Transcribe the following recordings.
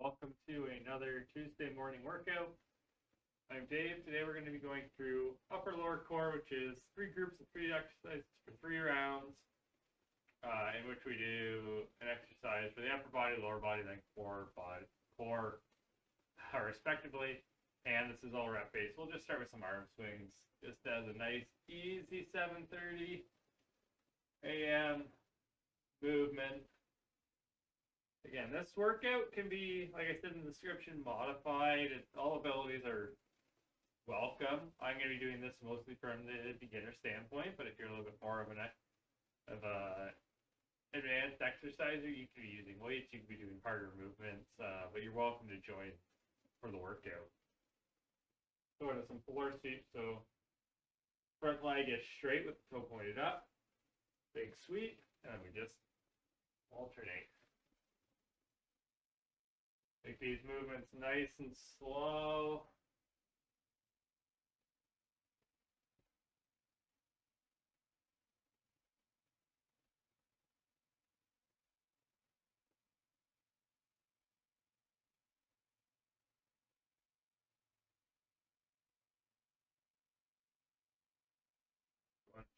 Welcome to another Tuesday morning workout. I'm Dave. Today we're going to be going through upper lower core, which is 3 groups of 3 exercises for 3 rounds, in which we do an exercise for the upper body, lower body, then core, respectively. And this is all rep based. We'll just start with some arm swings, just as a nice, easy 7:30 a.m. movement. Again, this workout can be, like I said in the description, modified. All abilities are welcome. I'm going to be doing this mostly from the beginner standpoint, but if you're a little bit more of an advanced exerciser, you could be using weights, you could be doing harder movements, but you're welcome to join for the workout. Go into some floor sweeps. So front leg is straight with the toe pointed up, big sweep, and we just alternate. Make these movements nice and slow.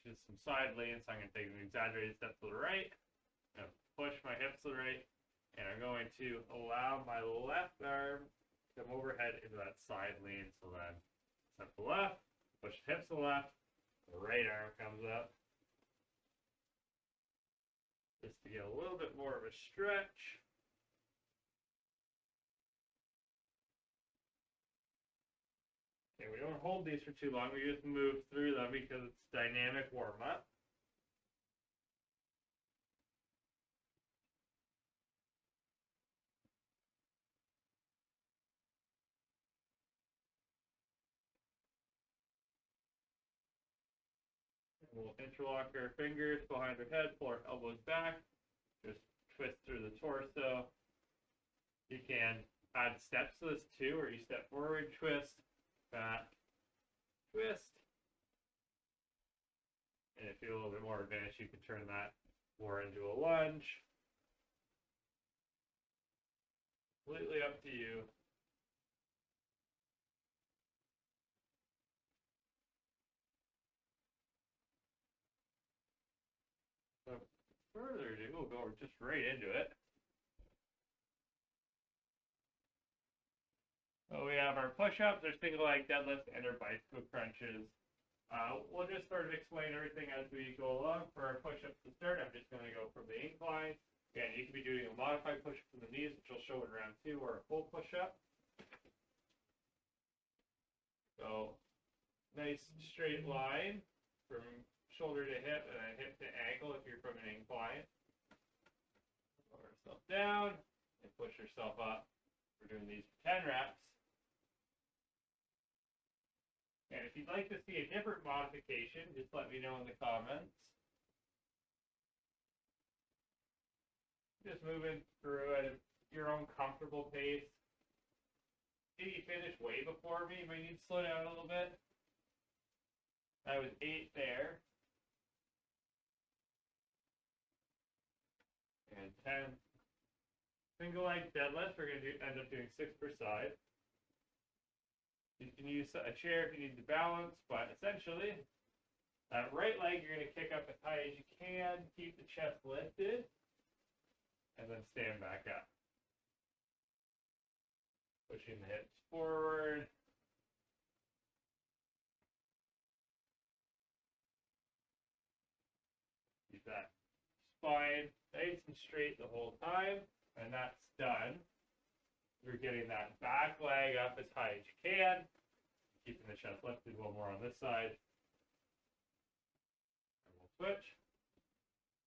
Just some side leans. I'm going to take an exaggerated step to the right. I'm going to push my hips to the right. And I'm going to allow my left arm to come overhead into that side lean. So then step to the left, push the hips to the left, the right arm comes up. Just to get a little bit more of a stretch. Okay, we don't hold these for too long. We just move through them because it's dynamic warm-up. We'll interlock our fingers behind our head, pull our elbows back, just twist through the torso. You can add steps to this too, where you step forward, twist, back, twist. And if you're a little bit more advanced, you can turn that more into a lunge. Completely up to you. So further ado, we'll go just right into it. So we have our push-ups, our single leg deadlift, and our bicycle crunches. We'll just sort of explain everything as we go along. For our push-ups to start, I'm just going to go from the incline. Again, you can be doing a modified push-up from the knees, which will show in round 2, or a full push-up. So, nice straight line from shoulder to hip, and then hip to ankle if you're from an incline. Lower yourself down, and push yourself up. We're doing these for 10 reps. And if you'd like to see a different modification, just let me know in the comments. Just moving through at your own comfortable pace. If you finish way before me, you might need to slow down a little bit. That was 8 there. And 10. Single leg deadlift, we're going to end up doing 6 per side. You can use a chair if you need to balance, but essentially, that right leg you're going to kick up as high as you can, keep the chest lifted, and then stand back up. Pushing the hips forward. Keep that spine nice and straight the whole time, and that's done. You're getting that back leg up as high as you can, keeping the chest lifted. One more on this side. And we'll switch.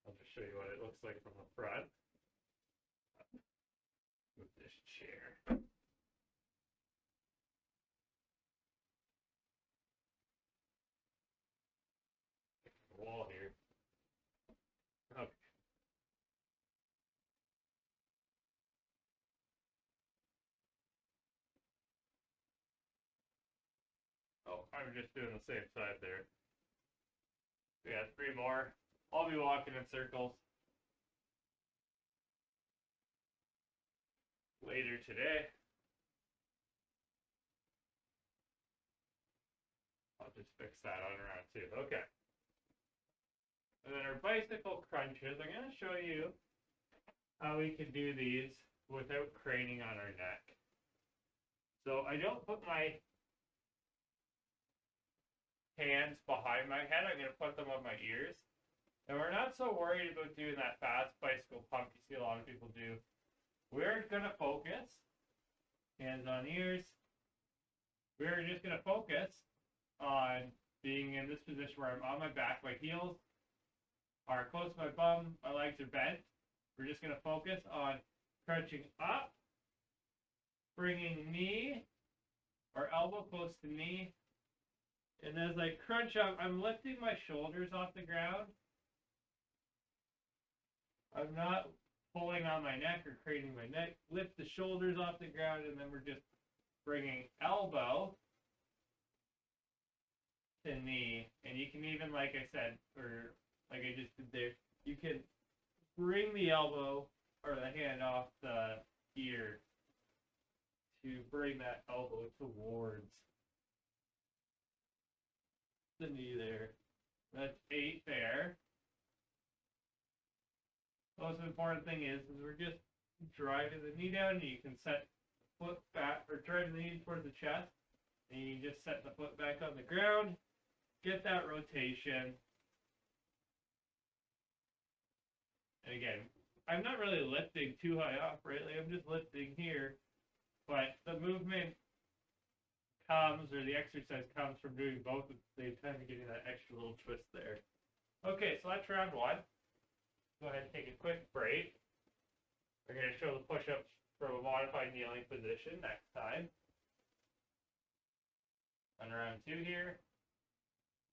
I'll just show you what it looks like from the front. Move this chair. The wall here. Okay. I'm just doing the same side there. We got 3 more. I'll be walking in circles. later today. I'll just fix that on round 2. Okay. And then our bicycle crunches, I'm going to show you how we can do these without craning on our neck. So I don't put my hands behind my head. I'm going to put them on my ears. And we're not so worried about doing that fast bicycle pump you see a lot of people do. We're going to focus, hands on ears. We're just going to focus on being in this position where I'm on my back, my heels are close to my bum, my legs are bent. We're just going to focus on crunching up, bringing knee or elbow close to knee. And as I crunch up, I'm lifting my shoulders off the ground. I'm not pulling on my neck or craning my neck. Lift the shoulders off the ground, and then we're just bringing elbow to knee. And you can even, like I said, or like I just did there, you can bring the elbow or the hand off the ear to bring that elbow towards the knee there. That's 8 there. Most important thing is we're just driving the knee down, and you can set the foot back, or drive the knee towards the chest, and you can just set the foot back on the ground, get that rotation. And again, I'm not really lifting too high up, right? Like I'm just lifting here, but the movement comes, or the exercise comes from doing both at the same time and getting that extra little twist there. Okay, so that's round 1. Go ahead and take a quick break. We're going to show the push-ups from a modified kneeling position next time. On round 2 here.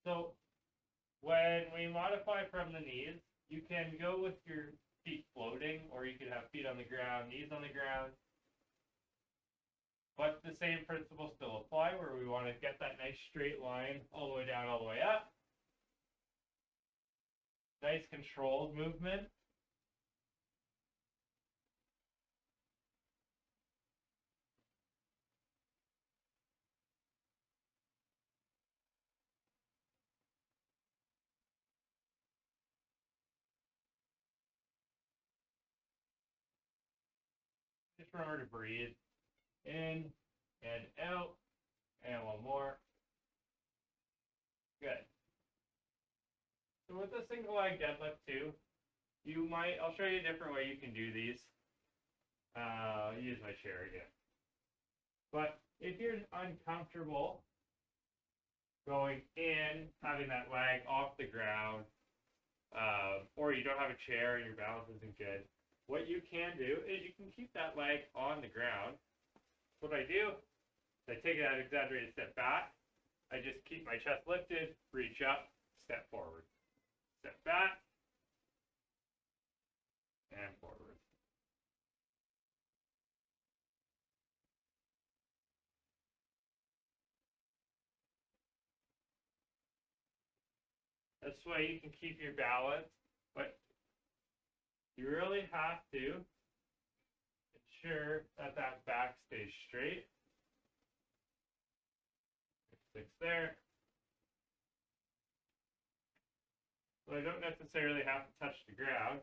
So when we modify from the knees, you can go with your feet floating, or you could have feet on the ground, knees on the ground. But the same principles still apply, where we want to get that nice straight line all the way down, all the way up. Nice controlled movement. Just remember to breathe in and out. And one more. Good. So with the single leg deadlift too, I'll show you a different way you can do these. I'll use my chair again. But if you're uncomfortable going in, having that leg off the ground, or you don't have a chair and your balance isn't good, what you can do is you can keep that leg on the ground. What I do is I take that exaggerated step back. I just keep my chest lifted, reach up, step forward. Step back, and forward. This way you can keep your balance, but you really have to ensure that that back stays straight. 6 there. So I don't necessarily have to touch the ground.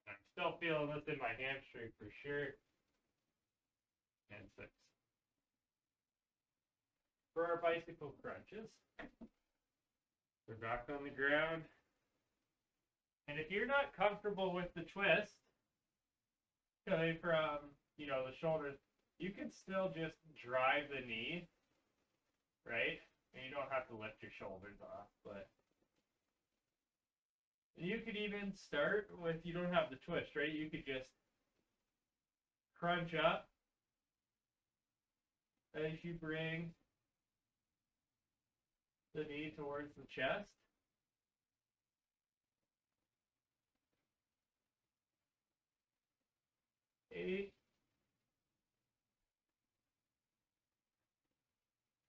I'm still feeling this in my hamstring for sure. And 6. For our bicycle crunches, we're back on the ground. And if you're not comfortable with the twist, coming from, the shoulders, you can still just drive the knee, right? And you don't have to lift your shoulders off, but you could even start with, you don't have the twist, right? You could just crunch up as you bring the knee towards the chest. Eight.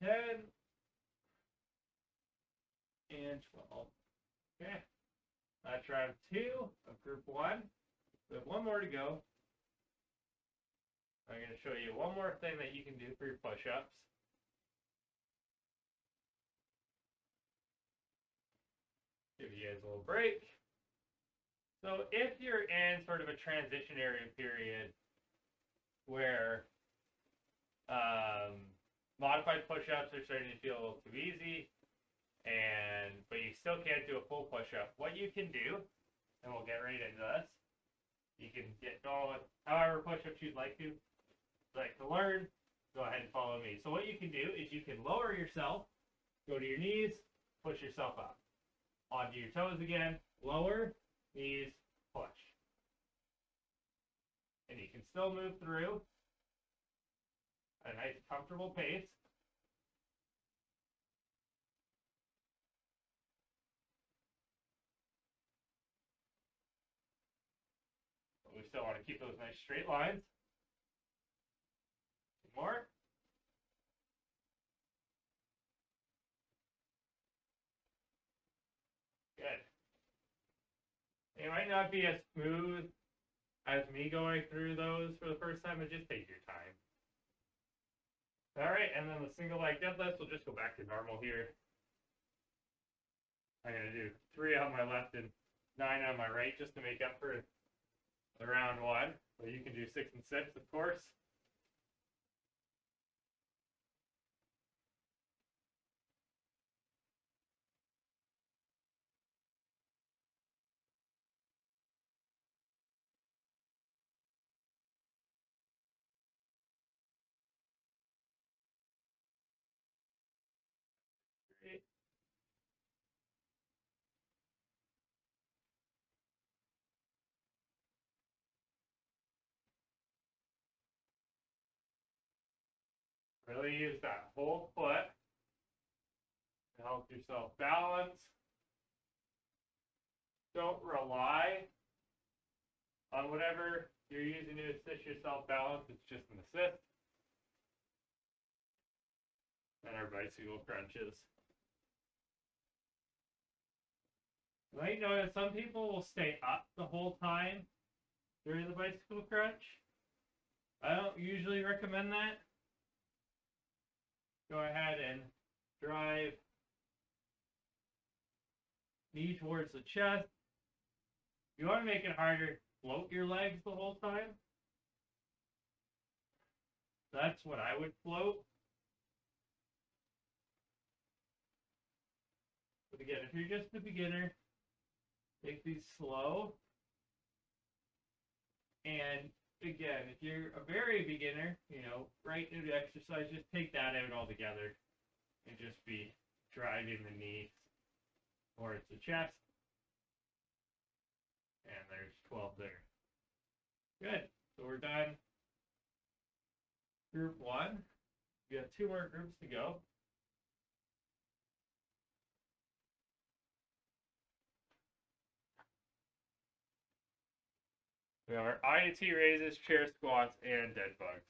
10, and 12. Okay, that's round 2 of group 1. We have one more to go. I'm going to show you one more thing that you can do for your push-ups. Give you guys a little break. So if you're in sort of a transitionary period where modified push-ups are starting to feel a little too easy, but you still can't do a full push-up, what you can do, and we'll get right into this, you can get going with however push-ups you'd like to learn, go ahead and follow me. So what you can do is you can lower yourself, go to your knees, push yourself up. Onto your toes again, lower, knees, push. And you can still move through at a nice comfortable pace. But we still want to keep those nice straight lines. More. Good. It might not be as smooth as me going through those for the first time, but just take your time. Alright, and then the single leg deadlift, we'll just go back to normal here. I'm going to do 3 on my left and 9 on my right just to make up for the round 1. So you can do 6 and 6, of course. Great. Really use that whole foot to help yourself balance. Don't rely on whatever you're using to assist yourself balance. It's just an assist. And our bicycle crunches. You might notice some people will stay up the whole time during the bicycle crunch. I don't usually recommend that. Go ahead and drive knee towards the chest. You want to make it harder, float your legs the whole time. That's what I would float. But again, if you're just a beginner, take these slow. And again, if you're a very beginner, right new to exercise, just take that out altogether and just be driving the knee towards the chest. And there's 12 there. Good. So we're done. Group 1. We have 2 more groups to go. We have our I to T raises, chair squats, and dead bugs.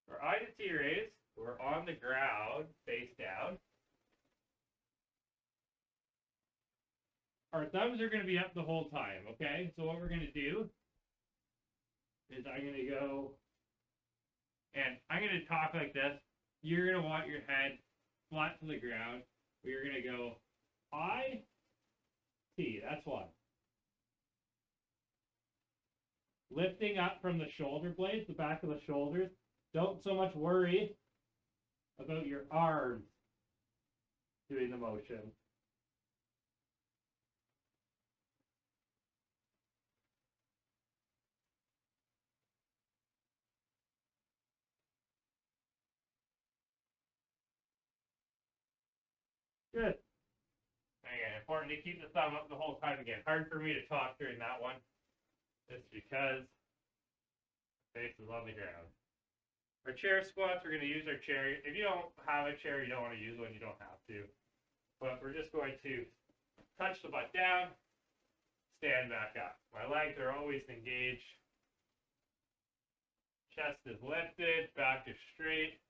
For I to T raise, we're on the ground, face down. Our thumbs are going to be up the whole time, okay? So what we're going to do is I'm going to go, and I'm going to talk like this. You're going to want your head flat to the ground. We're going to go I, T, that's one. Lifting up from the shoulder blades, the back of the shoulders. Don't so much worry about your arms doing the motion. Good. Again, important to keep the thumb up the whole time. Again, hard for me to talk during that one. It's because the face is on the ground. Our chair squats, we're going to use our chair. If you don't have a chair, you don't want to use one, you don't have to. But we're just going to touch the butt down, stand back up. My legs are always engaged. Chest is lifted, back is straight.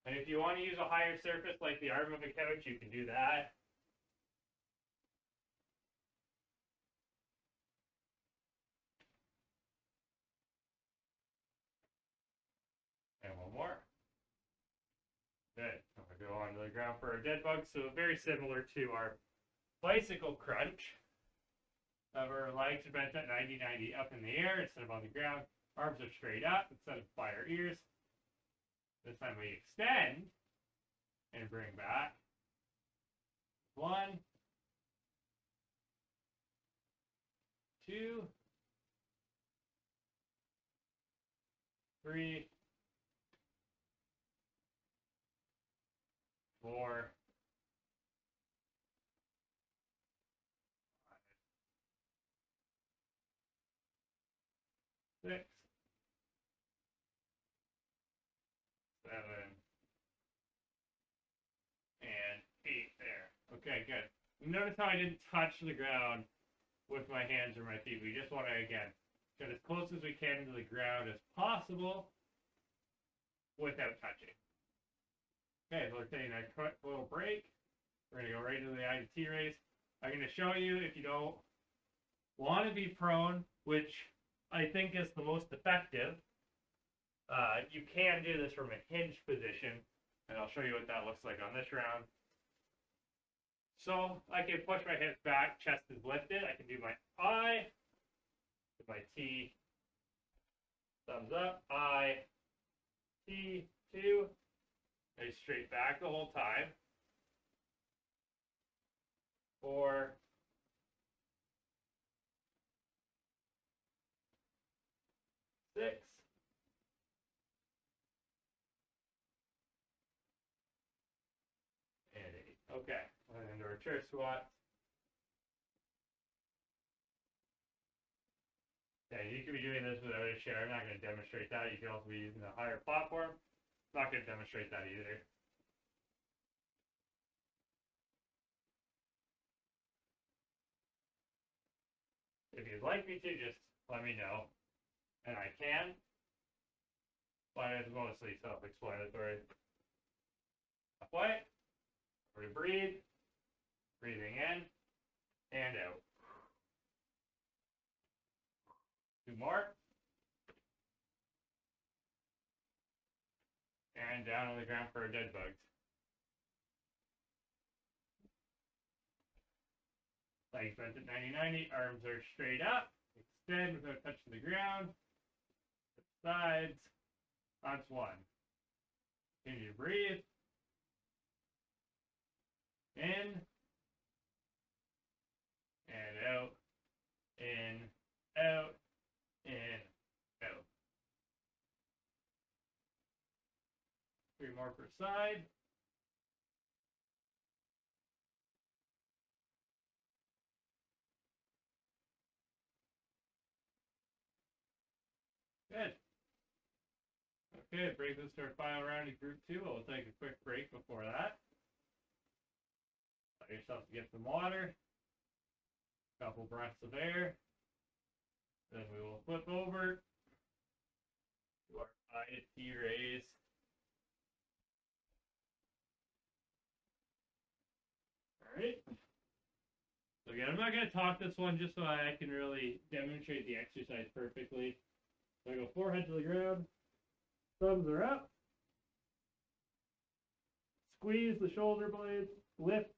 And if you want to use a higher surface like the arm of a couch, you can do that. And one more. Good. I'm going to go onto the ground for our dead bug. So very similar to our bicycle crunch. Of our legs are bent at 90-90 up in the air instead of on the ground. Arms are straight up instead of by our ears. This time we extend and bring back. 1, 2, 3, 4, 5, 6, 7, and 8 there. Okay, good. Notice how I didn't touch the ground with my hands or my feet. We just want to, again, get as close as we can to the ground as possible without touching. Okay, so we're taking a quick little break. We're going to go right into the IDT race. I'm going to show you if you don't want to be prone, which I think is the most effective. You can do this from a hinge position, and I'll show you what that looks like on this round. So I can push my hips back, chest is lifted. I can do my I, my T, thumbs up, I, T, 2. I straight back the whole time. 4, 6, and 8. Okay, and into our chair squat. Yeah, you could be doing this without a chair. I'm not going to demonstrate that. You could also be using a higher platform. I'm not going to demonstrate that either. If you'd like me to, just let me know. And I can. But it's mostly self-explanatory. Halfway. We breathe. Breathing in and out. 2 more. And down on the ground for our dead bugs. Legs bent at 90-90. Arms are straight up. Extend without touching the ground. Sides. That's 1. Continue to breathe. In. And out. In. Out. In. Out. 3 more per side. Good. Okay, brings us to our final round of group 2. We'll take a quick break before that. Allow yourself to get some water. A couple breaths of air. Then we will flip over to our IDT raise. Alright. So again, I'm not going to talk this one just so I can really demonstrate the exercise perfectly. So I go forehead to the ground. Thumbs are up. Squeeze the shoulder blades. Lift.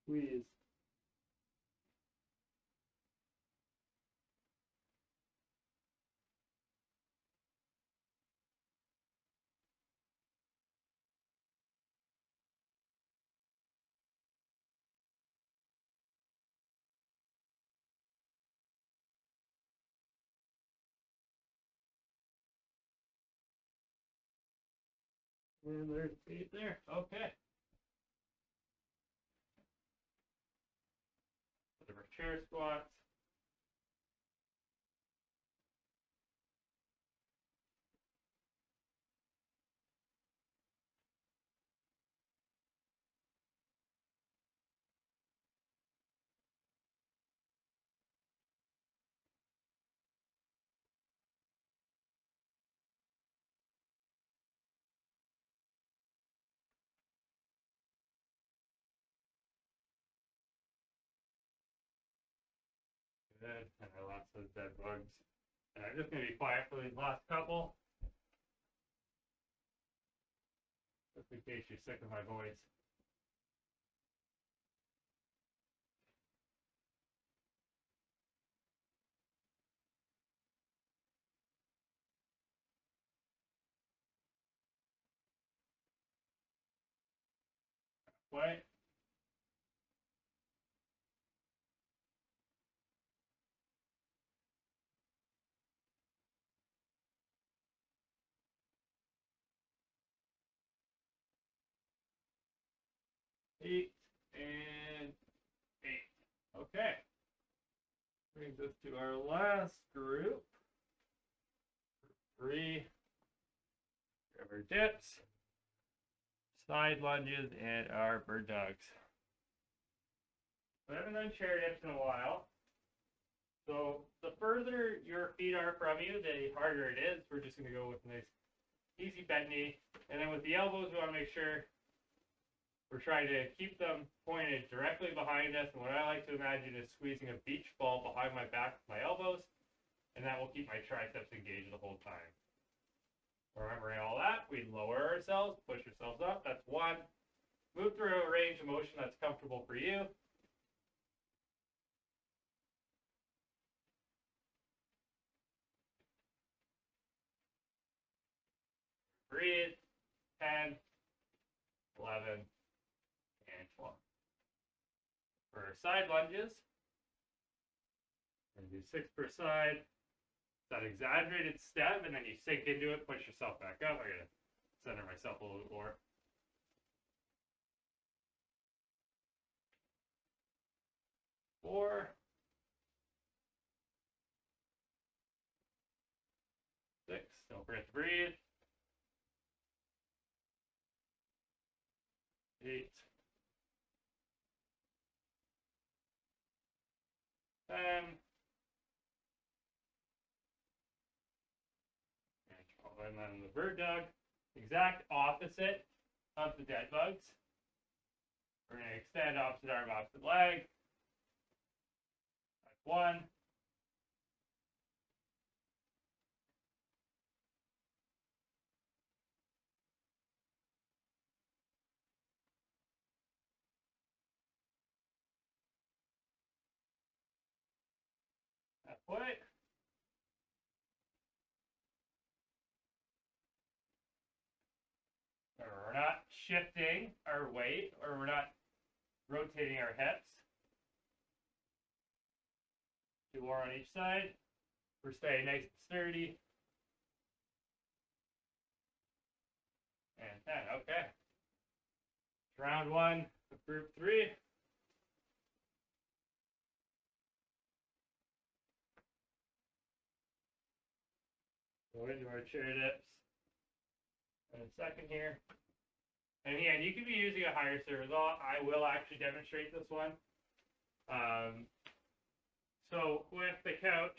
Squeeze. And there's 8 there. Okay. Whatever chair squats. Good. And I lost those dead bugs. And I'm just going to be quiet for these last couple. Just in case you're sick of my voice. Wait. Eight and 8. Okay. Brings us to our last group. 3. Grab our dips, side lunges, and our bird dogs. I haven't done chair dips in a while. So the further your feet are from you, the harder it is. We're just going to go with a nice easy bent knee. And then with the elbows, we want to make sure we're trying to keep them pointed directly behind us. And what I like to imagine is squeezing a beach ball behind my back with my elbows. And that will keep my triceps engaged the whole time. Remembering all that, we lower ourselves, push ourselves up. That's 1. Move through a range of motion that's comfortable for you. Breathe. 10, 11, and 12. For our side lunges, we're going to do 6 per side. That exaggerated step, and then you sink into it, push yourself back up. I gotta center myself a little bit more. 4, 6. Don't forget to breathe. 8, 10, and 12. And then the bird dog, exact opposite of the dead bugs. We're going to extend opposite arm, opposite leg. That's 1. Halfway. We're not shifting our weight, or we're not rotating our hips. 2 more on each side. We're staying nice and sturdy. And 10. Okay. Round 1 of group 3. Go into our chair dips in a second here. And again, you could be using a higher service. I will actually demonstrate this one. So with the couch,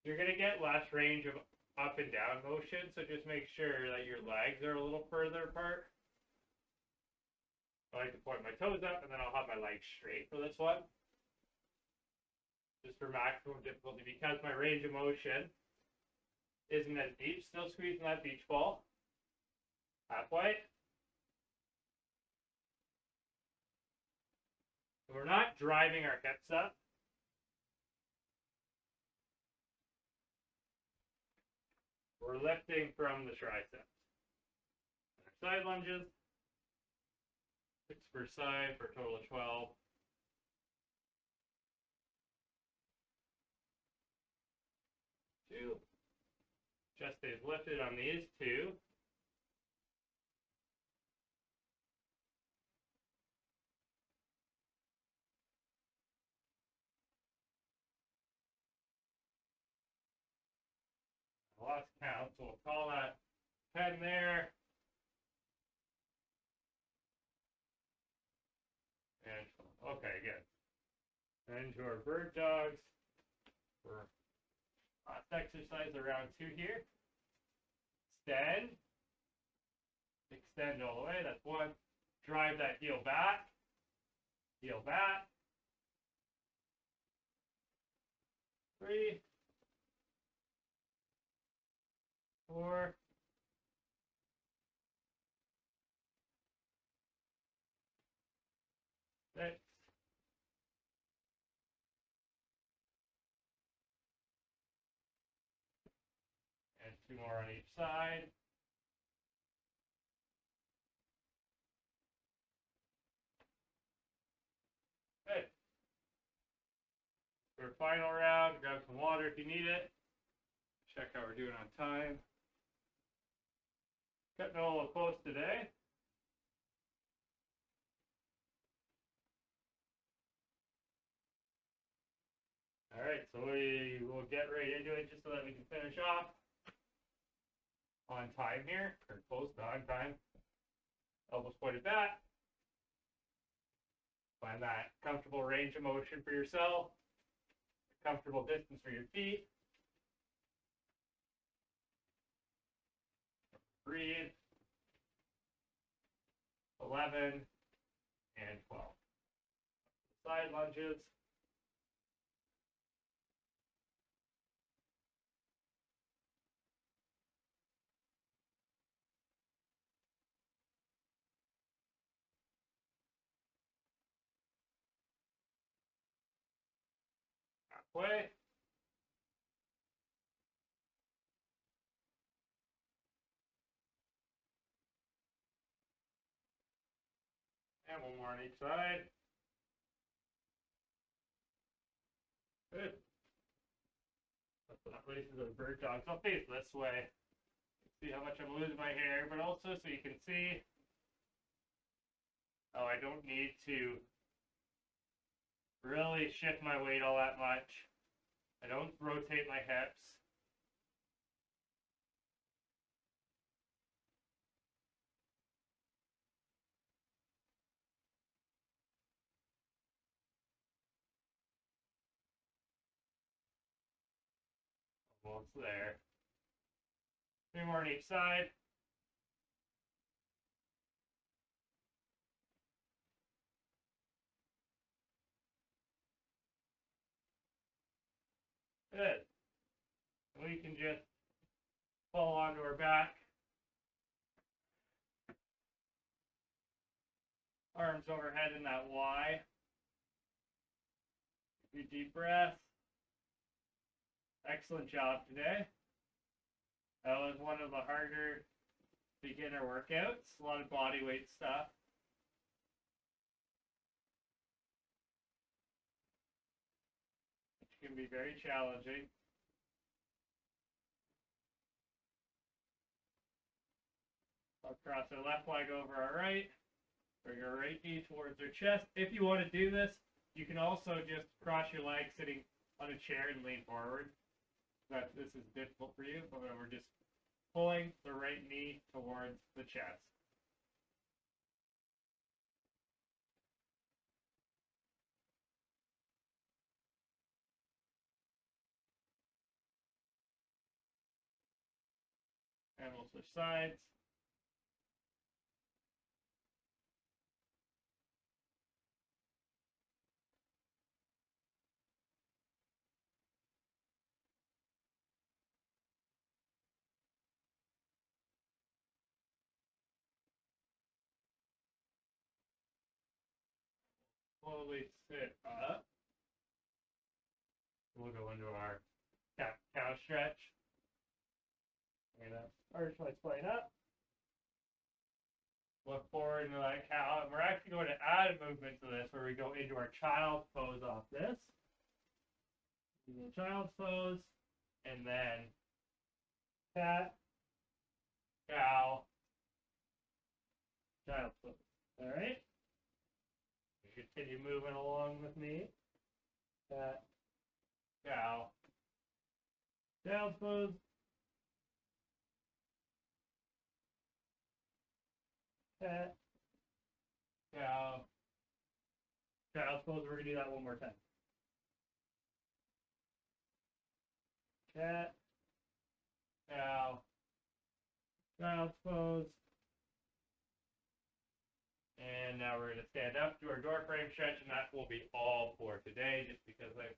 you're going to get less range of up and down motion. So just make sure that your legs are a little further apart. I like to point my toes up, and then I'll have my legs straight for this one. Just for maximum difficulty, because my range of motion isn't as deep. Still squeezing that beach ball. Halfway. And we're not driving our hips up. We're lifting from the triceps. Our side lunges. 6 per side for a total of 12. 2. Chest stays lifted on these 2. I lost count, so we'll call that 10 there. And okay, good. And into our bird dogs for last exercise around 2 here. Extend. Extend all the way. That's 1. Drive that heel back. Heel back. 3, 4, 6, and 2 more on each side. Good. For our final round, grab some water if you need it. Check how we're doing on time. Cutting a little close today. All right, so we will get right into it just so that we can finish off on time here, or close to on time. Elbows pointed back. Find that comfortable range of motion for yourself, comfortable distance for your feet. Breathe. 11 and 12. Side lunges. Halfway. And one more on each side. Good. That raises our bird dog. So I'll face this way. See how much I'm losing my hair, but also so you can see how I don't need to really shift my weight all that much. I don't rotate my hips. Almost there. 3 more on each side. Good. We can just fall onto our back. Arms overhead in that Y. A few deep breaths. Excellent job today. That was one of the harder beginner workouts. A lot of body weight stuff. Which can be very challenging. I'll cross our left leg over our right. Bring our right knee towards our chest. If you want to do this, you can also just cross your legs sitting on a chair and lean forward. That this is difficult for you, but we're just pulling the right knee towards the chest. And we'll switch sides. Slowly sit up. We'll go into our cow stretch. I'm going to arch my spine up. Look forward into that cow. And we're actually going to add a movement to this where we go into our child's pose off this. The child's pose. And then cat, cow, child's pose. All right? Continue moving along with me. Cat, cow, child's pose. Cat, cow, child's pose. We're going to do that one more time. Cat, cow, child's pose. And now we're going to stand up, do our door frame stretch, and that will be all for today, just because I've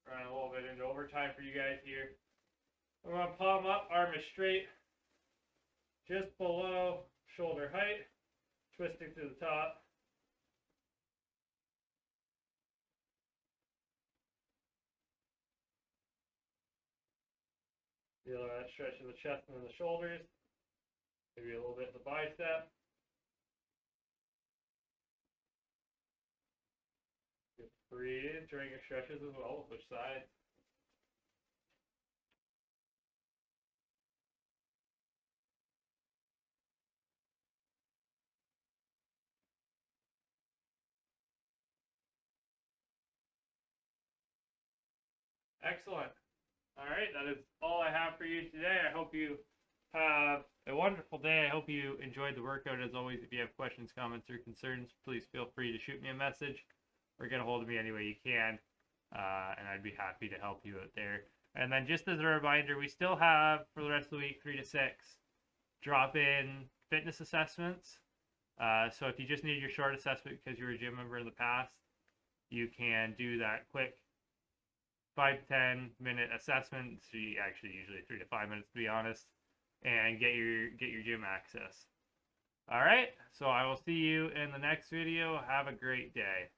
Run a little bit into overtime for you guys here. I'm going to palm up, arm is straight, just below shoulder height, twisting to the top. Feel that stretch of the chest and the shoulders. Maybe a little bit of the bicep. Just breathe during your stretches as well. Switch sides. Excellent. All right, that is all I have for you today. I hope you have a wonderful day. I hope you enjoyed the workout. As always, if you have questions, comments, or concerns, please feel free to shoot me a message or get a hold of me any way you can, and I'd be happy to help you out there. And then just as a reminder, we still have, for the rest of the week, 3 to 6, drop-in fitness assessments. So if you just need your short assessment because you were a gym member in the past, you can do that quick 5 to 10 minute assessment. So you actually usually 3 to 5 minutes, to be honest, and get your gym access. All right, so I will see you in the next video. Have a great day.